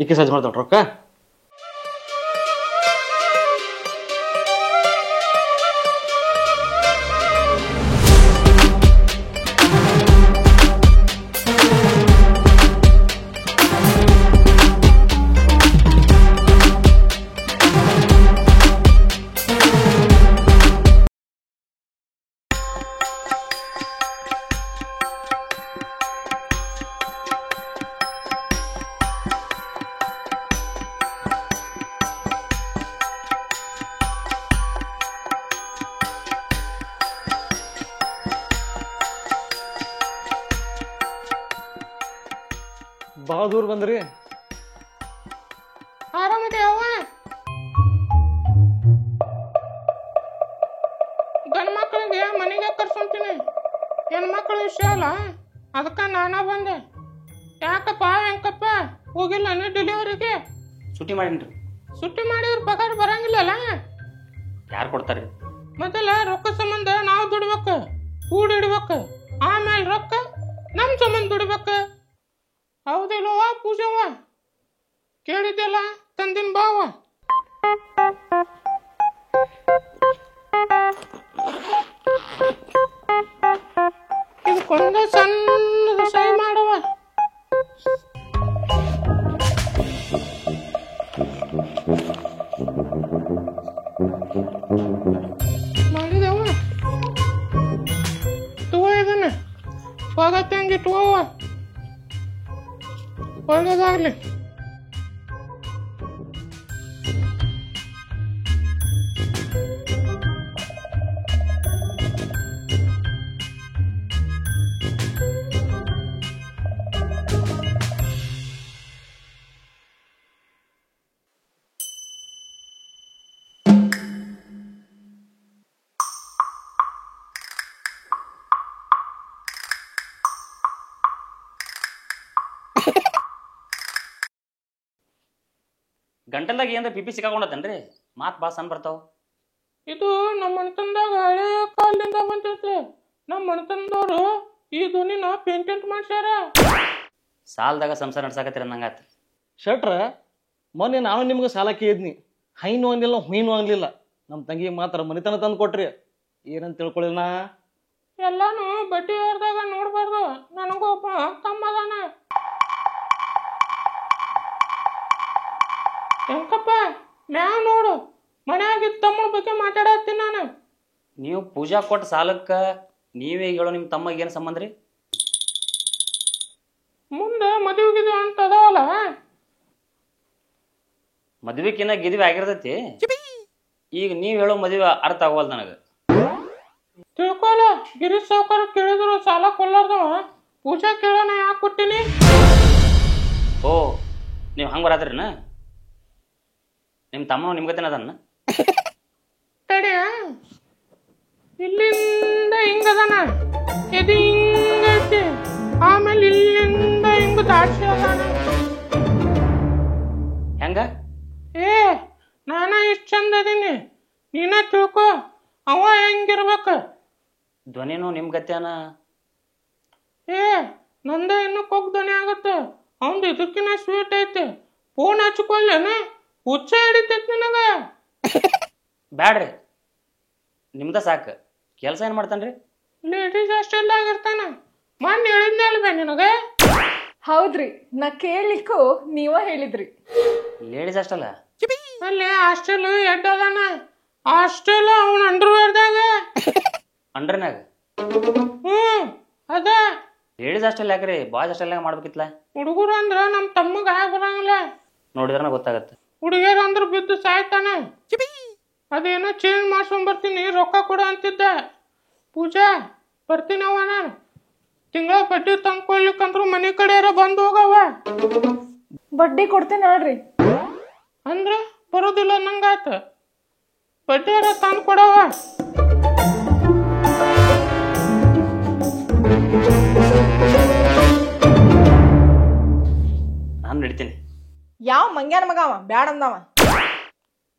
ಈಕೆ ಸಜ್ಜು ಮಾಡ್ತಾಳ ರೊಕ್ಕ. ಭಾಳ ದೂರ ಬಂದ್ರಿ. ಆರಾಮದಿ ಅವ್ವ? ಗಂಡ ಮಕ್ಕಳಿಗೆ ಮನೆಗೆ ಕರ್ಸೊಂತೀನಿ, ಹೆಣ್ಮಕ್ಳ ವಿಷಯ ಅಲ್ಲ, ಅದಕ್ಕೆ ನಾನ ಬಂದೆ. ಯಾಕಪ್ಪ ಹೆಂಕಪ್ಪ ಹೋಗಿಲ್ಲ ನೀ ಡೆಲಿವರಿಗೆ? ಸುಟ್ಟಿ ಮಾಡೀನ್ರಿ. ಸುಟ್ಟಿ ಮಾಡಿದ್ರ ಪಗಾರ ಬರಂಗಿಲ್ಲಲ್ಲ? ಯಾರು ಕೊಡ್ತಾರ್ರಿ? ಮೊದಲ ರೊಕ್ಕ ಸಂಬಂಧ ನಾವು ದುಡ್ಬೇಕು, ಕೂಡಿಡ್ಬೇಕು, ಆಮೇಲೆ ರೊಕ್ಕ ನಮ್ಮ ಸಂಬಂಧ ದುಡ್ಬೇಕು. ಹೌದಿಲ್ಲವ್ವ ಪೂಜವ್ವ? ಕೇಳಿದ್ದೆಲ್ಲ ತಂದಿನ ಬಾವ. ಇದಕ್ಕೊಂದ ಸಣ್ಣದ ಸೈ ಮಾಡುವ. ಮಾಡಿದವ ತಗೋ ಇದನ್ನ, ಹೋಗತ್ತಂಗೆ ಇಟ್ಕೋವ. ಒಳ್ಳೇದಾಗ್ಲಿ. ಗಂಟಲ್ದಾಗ ಏನ್ರ ಪಿಪಿ ಸಿಕ್ಕಾಕೊಂಡತ್ತೇನ್ರಿ? ಮಾತು ಭಾಳ ಸಣ್ಣ ಬರ್ತಾವ. ಇದು ನಮ್ಮ ಮನೆತನದಾಗ ಹಳೆ ಕಾಲದಿಂದ ಬಂದೈತಿ. ನಮ್ಮ ಮನೆತನದವ್ರು ಈ ಧ್ವನಿನ ಪೇಂಟೆಂಟ್ ಮಾಡ್ಸ್ಯಾರ. ಸಾಲದಾಗ ಸಂಸಾರ ನಡ್ಸಾಕತ್ತೀರ ನಂಗಾತ. ಶೆಟ್ರ, ಮೊನ್ನೆ ನಾನು ನಿಮ್ಗೆ ಸಾಲ ಕೇಳಿದ್ನಿ. ಹೈನು ಅನ್ನಲಿಲ್ಲ, ಹುಯ್ನು ಅನ್ನಲಿಲ್ಲ. ನಮ್ಮ ತಂಗಿಗೆ ಮಾತ್ರ ಮನೆತನ ತಂದು ಕೊಟ್ರಿ. ಏನಂತ ತಿಳ್ಕೊಳ್ಳಿಲ್ಲ ನಾ? ಎಲ್ಲಾನು ಬಡ್ಡಿ ಹೊರದಾಗ ನೋಡ್ಬಾರ್ದು. ನನಗೂ ಒಬ್ಬ ತಮ್ಮ ಅದಾನ. ಹೆಂಕಪ್ಪ ಮ್ಯಾಗ ನೋಡು, ಮನ್ಯಾಗಿದ್ದ ತಮ್ಮನ ಬಗ್ಗೆ ಮಾತಾಡತ್ತೀನಿ ನಾನು. ನೀವು ಪೂಜಾ ಕೊಟ್ಟ ಸಾಲಕ್ಕೆ ನೀವೇ ಹೇಳೋ ನಿಮ್ಮ ತಮ್ಮಗೆ ಏನು ಸಂಬಂಧ ರೀ? ಮುಂದೆ ಮದುವೆಗಿದು ಅಂತ ಅದಾವಲ್ಲ. ಮದ್ವೆಕಿನ್ನ ಗಿದ್ವಿ ಆಗಿರ್ತೈತಿ. ಈಗ ನೀವು ಹೇಳೋ ಮದುವೆ ಅರ್ಥ ಆಗೋಲ್ಲ ನನಗೆ. ತಿಳ್ಕೊಲ, ಗಿರೀಶ್ ಸಾವ್ಕಾರ ಕೇಳಿದ್ರು ಸಾಲ ಕೊಲ್ಲಾರ್ದವ ಪೂಜಾ ಕೇಳೋಣ ಯಾಕೆ ಕೊಟ್ಟಿನಿ? ಓ, ನೀವು ಹಂಗೆ ಬರತ್ತೀರಿನ? ನಿಮ್ಮ ತಮ್ಮನು ನಿಮ್ಗತೇನ ಅದನ್ನ? ತಡಿಯ, ಇಲ್ಲಿಂದ ಹಿಂಗದನ, ಇದು ಹಿಂಗೈತಿ, ಆಮೇಲೆ ಇಲ್ಲಿಂದ ಹಿಂಗ ದಾಡ್ಸಿ ಅದಾನ. ಹೆಂಗ? ಏ, ನಾನ ಇಷ್ಟ ಚಂದ ಅದೀನಿ, ನೀನ ತಿಳ್ಕೊ. ಅವ ಹೆಂಗಿರ್ಬೇಕ? ಧ್ವನಿನೂ ನಿಮ್ಮ ಗತ್ಯಾನ? ಏ, ನಂದ ಇನ್ನು ಕೊಗ್ ಧ್ವನಿ ಆಗತ್ತೆ, ಅವಂದು ಇದಕ್ಕಿನ ಸ್ವೀಟ್ ಐತಿ. ಫೋನ್ ಹಚ್ಕೊಲ್ಲೇನ? ಹುಚ್ಚ ಹಿಡಿತೈತಿ ನಿನಗ. ಬ್ಯಾಡ್ರಿ, ನಿಮ್ದ ಸಾಕು. ಕೆಲಸ ಏನು ಮಾಡ್ತಾನ್ರಿ? Ladies hostel ಆಗಿರ್ತಾನ. ಮೊನ್ನೆ ಹೇಳಿದ್ನೆ ಅಲ್ವೇ ನಿನಗ? ಹೌದ್ರಿ, ನಾ ಕೇಳಲಿಕ್ಕೂ ನೀವ ಹೇಳಿದ್ರಿ. ಲೇಡೀಸ್ ಅಷ್ಟಲ್ಲ, ಅಲ್ಲಿ ಹಾಸ್ಟೆಲ್ ಎಡ್ ಅದಾನ. ಹಾಸ್ಟೆಲ್ ಅವನ ಅಂಡರ್ವೇರ್ದಾಗ. ಅಂಡ್ರನ್ಯಾಗ? ಅದ. ಲೇಡೀಸ್ ಅಷ್ಟಲ್ಲ ಯಾಕ್ರಿ? ಬಾಯ್ಸ್ ಅಷ್ಟೆಲ್ಲ ಮಾಡ್ಬೇಕಿತ್ತಲ್ಲ. ಹುಡುಗರು ಅಂದ್ರ ನಮ್ ತಮ್ಮಗ ಆಗ ಬರಂಗಿಲ್ಲ. ನೋಡಿದ್ರನ ಗೊತ್ತಾಗತ್ತೆ. ಹುಡುಗಿಯರ್ ಅಂದ್ರ ಬಿದ್ದು ಸಾಯ್ತಾನ. ಅದೇನೋ ಚೇಂಜ್ ಮಾಡ್ಸ್ಕೊಂಡ್ ಬರ್ತೀನಿ, ರೊಕ್ಕ ಕೊಡ ಅಂತಿದ್ದ. ಪೂಜಾ ಬರ್ತೀನವ ನಾನು. ತಿಂಗಳ ಬಡ್ಡಿ ತಂದ್ಕೊಳ್ಲಿಕ್ಕಂದ್ರು ಮನೆ ಕಡೆಯಾರ ಬಂದು ಹೋಗವ. ಬಡ್ಡಿ ಕೊಡ್ತೀನಿ ಹೇಳ್ರಿ. ಅಂದ್ರ ಬರೋದಿಲ್ಲ ನಂಗಾತ. ಬಡ್ಡಿಯಾರ ತಂದು ಕೊಡವ. ನಾನು ನಡಿತೀನಿ. ಯಾವ ಮಂಗ್ಯಾನ ಮಗ ಅವ? ಬ್ಯಾಡ ಅಂದವ.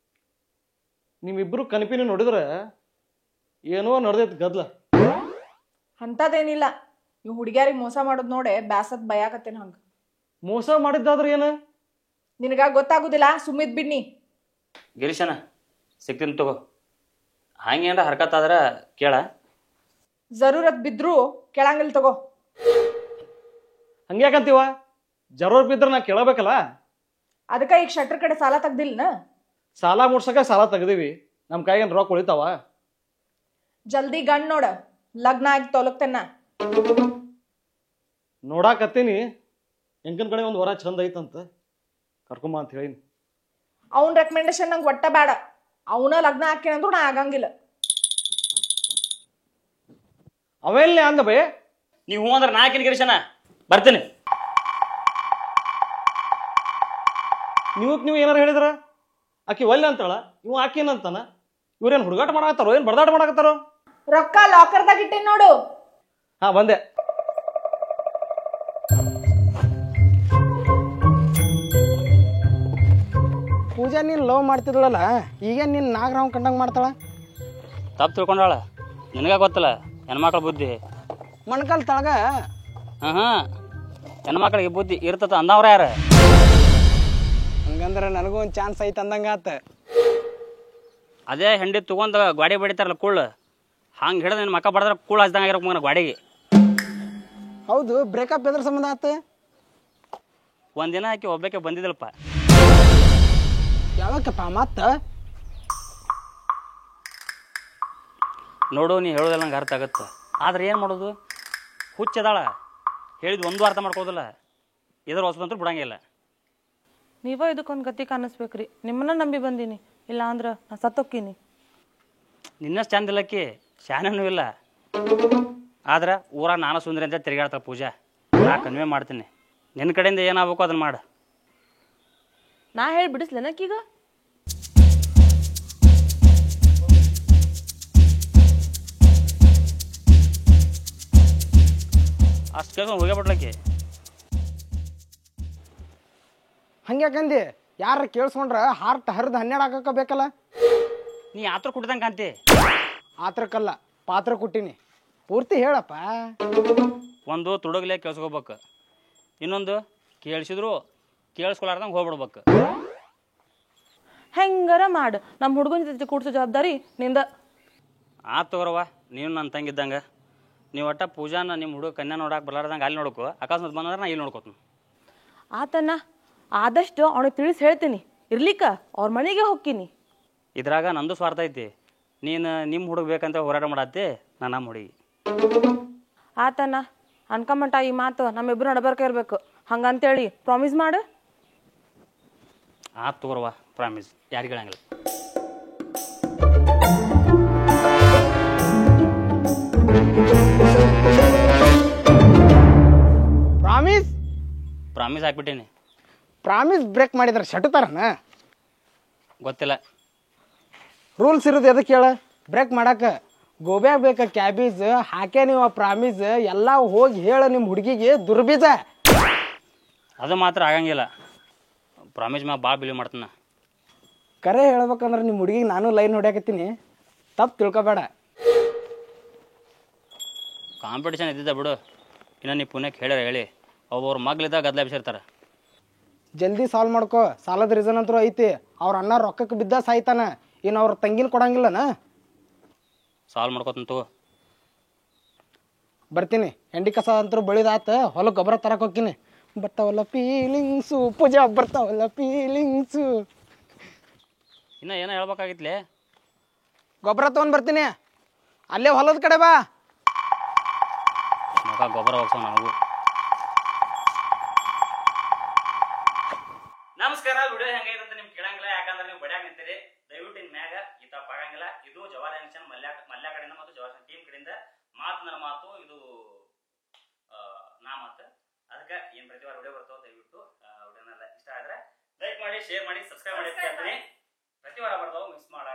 ನಿಮ್ಮಿಬ್ರು ಕನಪಿನ ನೋಡಿದ್ರೆ ಏನೋ ನಡೆದೈತಿ ಗದ್ಲ. ಅಂತದೇನಿಲ್ಲ, ಇವ್ ಹುಡುಗ್ಯಾರಿಗೆ ಮೋಸ ಮಾಡೋದ್ ನೋಡೆ ಬ್ಯಾಸತ್ ಭಯಾಕತ್ತೇನ. ಹಂಗ ಮೋಸ ಮಾಡಿದ್ದಾದ್ರೆ ಏನು? ನಿನಗ ಗೊತ್ತಾಗುದಿಲ್ಲ ಸುಮ್ಮಿದ್ ಬಿಡ್ನಿ. ಗಿರೀಶನ ಸಿಗ್ತೀನಿ ತಗೋ. ಹಂಗೇನ್ರ ಹರ್ಕತ್ತಾದ್ರ ಕೇಳ. ಜರೂರತ್ ಬಿದ್ರು ಕೇಳಂಗಿಲ್ಲ ತಗೋ. ಹಂಗ್ಯಾಕಂತೀವ? ಜರೂರ್ ಬಿದ್ರ ನಾ ಕೇಳಬೇಕಲ್ಲ. ಅದಕ್ಕ ಈಗ ಶಟ್ರ್ ಕಡೆ ಸಾಲ ತೆಗ್ದಿಲ್ನ? ಸಾಲ ಮುಡ್ಸಕ ಸಾಲ ತೆಗ್ದಿವಿ, ನಮ್ಮ ಕೈಗೇನು ರೊಕ್ಕ ಉಳಿತಾವ? ಜಲ್ದಿ ಗಂಡ್ ನೋಡ, ಲಗ್ನ ಆಗಿ ತೊಲಗ್ತೇನ. ನೋಡಾಕತ್ತೀನಿ, ಎಂಕನ್ ಕಡೆ ಒಂದು ವರ ಚಂದ ಐತಂತ ಕರ್ಕೊಂಬ ಅಂತ ಹೇಳಿನಿ. ಅವನ್ ರೆಕಮೆಂಡೇಶನ್ ನಂಗೆ ಒಟ್ಟ ಬೇಡ. ಅವನ ಲಗ್ನ ಹಾಕೇನಂದ್ರು ನಾ ಆಗಂಗಿಲ್ಲ. ಅವೆಲ್ಲೇ ಅಂದ ಬೇ. ನೀವು ಹ್ಞೂ ಅಂದ್ರೆ ನಾಕಿನ ಗಿರೀಶನ ಬರ್ತೀನಿ. ನೀವು ಏನಾರು ಹೇಳಿದ್ರ ಆಕಿ ಒಲ್ಲೆ ಅಂತಾಳ, ಇವ್ ಆಕೇನಂತಾನ? ಇವ್ರೇನು ಹುಡುಗಾಟ ಮಾಡಾಕತ್ತಾರೋ ಏನು ಬಡದಾಟ ಮಾಡಾಕತ್ತಾರೋ? ರೊಕ್ಕ ಲಾಕರ್ದಾಗ ಇಟ್ಟೇನ್ ನೋಡು. ಹಾ ಬಂದೆ. ಪೂಜಾ ನೀನು ಲವ್ ಮಾಡ್ತಿದ್ಳಲ್ಲ, ಈಗ ನೀನು ನಾಗರಾವ್ ಕಂಡಂಗೆ ಮಾಡ್ತಾಳ? ತಪ್ಪು ತಿಳ್ಕೊಂಡಾಳ, ನಿನಗ ಗೊತ್ತಲ್ಲ ಹೆಣ್ಮಕ್ಳ ಬುದ್ಧಿ. ಮಣ್ಕಲ್ ತಳಗ ಹಾಂ ಹೆಣ್ಮಕ್ಳಿಗೆ ಬುದ್ಧಿ ಇರ್ತತ ಅಂದವ್ರ ಯಾರ? ಹಂಗಂದ್ರೆ ನನಗೂ ಒಂದು ಚಾನ್ಸ್ ಐತೆ ಅಂದಂಗೆ ಆತ. ಅದೇ ಹೆಂಡಿ ತಗೊಂಡು ಗಾಡಿ ಬಡಿತಾರಲ್ಲ ಕುಳ್ಳು, ಹಂಗೆ ಹಿಡಿದು ನಿನ್ನ ಮಕ್ಕ ಬಡಿದ್ರೆ ಕುಳ್ಳು ಹಚ್ದಂಗೆ ಆಗಿರೋ ಮಗನ ಗಾಡಿಗೆ. ಹೌದು, ಬ್ರೇಕಪ್ ಎದ್ರ ಸಂಬಂಧ ಆತ? ಒಂದಿನ ಆಕಿ ಒಬ್ಬಕ್ಕೆ ಬಂದಿದ್ದಲ್ಪ. ಯಾವಕ್ಕಪ್ಪ ಮತ್ತ? ನೋಡು, ನೀ ಹೇಳೋದಲ್ಲ ನಂಗೆ ಅರ್ಥ ಆಗುತ್ತೆ, ಆದ್ರೆ ಏನು ಮಾಡೋದು? ಹುಚ್ಚದಾಳ, ಹೇಳಿದ್ ಒಂದು ಅರ್ಥ ಮಾಡ್ಕೋದಿಲ್ಲ. ಇದ್ರ ಹೊಸದಂತೂ ಬಿಡಂಗಿಲ್ಲ. ನೀವ ಇದಕ್ಕೊಂದು ಗತಿ ಕಾಣಿಸ್ಬೇಕ್ರಿ. ನಿಮ್ಮನ್ನ ನಂಬಿ ಬಂದೀನಿ, ಇಲ್ಲ ಅಂದ್ರೆ ನಾ ಸತ್ತೋಕ್ಕೀನಿ. ನಿನ್ನಷ್ಟು ಚಂದ ಇಲ್ಲಕ್ಕಿ, ಶಾನೂ ಇಲ್ಲ. ಆದ್ರೆ ಊರಾಗ ನಾನು ಸುಂದರಿ ಅಂತ ತಿರುಗಾಡ್ತಾಳೆ ಪೂಜಾ. ನಾ ಕನ್ವೆ ಮಾಡ್ತೀನಿ, ನಿನ್ನ ಕಡೆಯಿಂದ ಏನಾಗಬೇಕು ಅದನ್ನ ಮಾಡು. ನಾ ಹೇಳಿ ಬಿಡಿಸ್ಲೇನಕ್ಕೀಗ? ಅಷ್ಟು ಕೇಳ್ಕೊಂಡು ಹೋಗೇ ಬಿಡ್ಲಕ್ಕಿ. ಹಂಗ್ಯಾಕಂದಿ? ಯಾರ ಕೇಳಿಸ್ಕೊಂಡ್ರ ಹಾರ್ಟ್ ಹರಿದು 12 ಹಾಕಕ್ಕ ಬೇಕಲ್ಲ? ನೀ ಆತ್ರ ಕುಡ್ದಂಗೆ ಕಾಂತಿ. ಆತ್ರಕ್ಕಲ್ಲ, ಪಾತ್ರ ಕೊಟ್ಟಿನಿ. ಪೂರ್ತಿ ಹೇಳಪ್ಪ. ಒಂದು ತುಡುಗ್ಲೆ ಕೇಳಿಸ್ಕೋಬೇಕು, ಇನ್ನೊಂದು ಕೇಳಿಸಿದ್ರು ಕೇಳಿಸ್ಕೊಲಾರ್ದಂಗೆ ಹೋಗ್ಬಿಡ್ಬೇಕು. ಹೆಂಗಾರ ಮಾಡು, ನಮ್ಮ ಹುಡುಗನ ಜೊತೆ ಕೂಡ್ಸೋ ಜವಾಬ್ದಾರಿ ನಿಂದ. ಆತು ತಗೋರವ್ವ, ನೀನು ನನ್ನ ತಂಗಿದ್ದಂಗೆ. ನೀವು ಒಟ್ಟ ಪೂಜಾನ ನಿಮ್ಮ ಹುಡುಗ ಕನ್ಯಾ ನೋಡಕ್ಕೆ ಬರ್ಲಾರ್ದಂಗೆ ಅಲ್ಲಿ ನೋಡ್ಕೊ. ಅಕಸ್ಮಾತ್ ಬಂದ್ರೆ ನಾ ಇಲ್ಲಿ ನೋಡ್ಕೋತೀನಿ. ಆತನ್ನ ಆದಷ್ಟು ಅವನಿಗೆ ತಿಳಿಸಿ ಹೇಳ್ತೀನಿ. ಇರ್ಲಿಕ್ಕ ಅವ್ರ ಮನೆಗೆ ಹೋಗ್ತೀನಿ. ಇದ್ರಾಗ ನಂದು ಸ್ವಾರ್ಥ ಐತಿ. ನೀನು ನಿಮ್ಮ ಹುಡುಗ ಬೇಕಂತ ಹೋರಾಟ ಮಾಡತ್ತಿ, ನಾನು ನಮ್ಮ ಹುಡುಗಿ. ಆತನ್ನ ಅನ್ಕೊಂಬಂಟ ಈ ಮಾತು ನಮ್ಮಿಬ್ರು ನಡಬರ್ಕ ಇರಬೇಕು. ಹಂಗಂತೇಳಿ ಪ್ರಾಮಿಸ್ ಮಾಡು. ಆತು ತಗೋರವ್ವ, ಪ್ರಾಮಿಸ್, ಯಾರಿಗೆ ಹೇಳಂಗಿಲ್ಲ. ಪ್ರಾಮಿಸ್? ಪ್ರಾಮಿಸ್ ಹಾಕ್ಬಿಟ್ಟೀನಿ. ಪ್ರಾಮಿಸ್ ಬ್ರೇಕ್ ಮಾಡಿದ್ರೆ ಶಟತಾರನ? ಗೊತ್ತಿಲ್ಲ. ರೂಲ್ಸ್ ಇರೋದು ಎದಕ್ಕೆ ಹೇಳ? ಬ್ರೇಕ್ ಮಾಡಕ್ಕೆ ಗೋಬ್ಯಾಗ ಬೇಕಾ ಕ್ಯಾಬೇಜ್ ಹಾಕೇ ನೀವು ಆ ಪ್ರಾಮಿಸ್ ಎಲ್ಲ ಹೋಗಿ ಹೇಳ ನಿಮ್ಮ ಹುಡುಗಿಗೆ ದುರ್ಬೀಜ. ಅದು ಮಾತ್ರ ಆಗಂಗಿಲ್ಲ. ಪ್ರಾಮಿಸ್ ಮ್ಯಾಗ ಭಾಳ ಬಿಲೀವ್ ಮಾಡ್ತಾನೆ. ಕರೆ ಹೇಳ್ಬೇಕಂದ್ರೆ ನಿಮ್ಮ ಹುಡುಗಿಗೆ ನಾನು ಲೈನ್ ಹೊಡ್ಯಾಕತ್ತೀನಿ, ತಪ್ಪು ತಿಳ್ಕೊಬೇಡ. ಕಾಂಪಿಟೇಷನ್ ಇದ್ದಿದ್ದ ಬಿಡು. ಇನ್ನು ನೀ ಪುಣ್ಯಕ್ಕೆ ಹೇಳ್ಯಾರ ಹೇಳಿ, ಒಬ್ಬೊಬ್ರು ಮಗ್ಲಿದ್ದಾಗ ಗದ್ದಲ ಬಿಸಿರ್ತಾರೆ. ಜಲ್ದಿ ಸಾಲ್ವ್ ಮಾಡ್ಕೋ. ಸಾಲದ ರೀಸನ್ ಅಂತೂ ಐತಿ. ಅವ್ರ ಅಣ್ಣ ರೊಕ್ಕಕ್ಕೆ ಬಿದ್ದ ಸಾಯ್ತಾನ, ಇನ್ನು ಅವ್ರ ತಂಗಿನ ಕೊಡಂಗಿಲ್ಲನ? ಸಾಲ್ವ್ ಮಾಡ್ಕೋತಂತು. ಬರ್ತೀನಿ. ಹೆಂಡಿ ಕಸ ಅಂತೂ ಬಳಿದಾತ, ಹೊಲಕ್ಕೆ ಗೊಬ್ಬರ ತರಕ್ಕೆ ಹೋಗ್ತೀನಿ. ಬರ್ತಾವಲ್ಲ ಫೀಲಿಂಗ್ಸು ಪೂಜಾ, ಬರ್ತಾವಲ್ಲ ಫೀಲಿಂಗ್ಸು. ಇನ್ನು ಏನೋ ಹೇಳ್ಬೇಕಾಗಿತ್ಲೆ? ಗೊಬ್ಬರ ತೊಗೊಂಡು ಬರ್ತೀನಿ, ಅಲ್ಲೇ ಹೊಲದ ಕಡೆ ಬಾ. ಮಗ ಗೊಬ್ಬರ ಹೋಗ್ಸೋ ನಾವು. ನಮಸ್ಕಾರ. ವಿಡಿಯೋ ಹೆಂಗೈತೆ ಅಂತ ನಿಮ್ಗೆ ಕೇಳಂಗಿಲ್ಲ, ಯಾಕಂದ್ರೆ ನೀವು ಬಡ್ಯಾಗ ನಿಂತೀರಿ. ದಯವಿಟ್ಟು ಇನ್ ಮ್ಯಾಗ ಈ ತಪ್ಪ ಆಗಂಗಿಲ್ಲ. ಇದು ಜವಾರಿ ಜಂಕ್ಷನ್ ಮಲ್ಯ ಕಡೆಯಿಂದ ಮತ್ತು ಜವಾರಿ ಟೀಮ್ ಕಡೆಯಿಂದ ಮಾತು ನನ್ನ ಮಾತು, ಇದು ನಾ ಮಾತು. ಅದಕ್ಕೆ ಏನು ಪ್ರತಿ ವಾರ ವಿಡಿಯೋ ಬರ್ತಾವ. ದಯವಿಟ್ಟು ವಿಡಿಯೋನೆಲ್ಲ ಇಷ್ಟ ಆದ್ರೆ ಲೈಕ್ ಮಾಡಿ, ಶೇರ್ ಮಾಡಿ, ಸಬ್ಸ್ಕ್ರೈಬ್ ಮಾಡಿ ಅಂತ ಹೇಳ್ತೀನಿ. ಪ್ರತಿ ವಾರ ಬರ್ತಾವ, ಮಿಸ್ ಮಾಡ.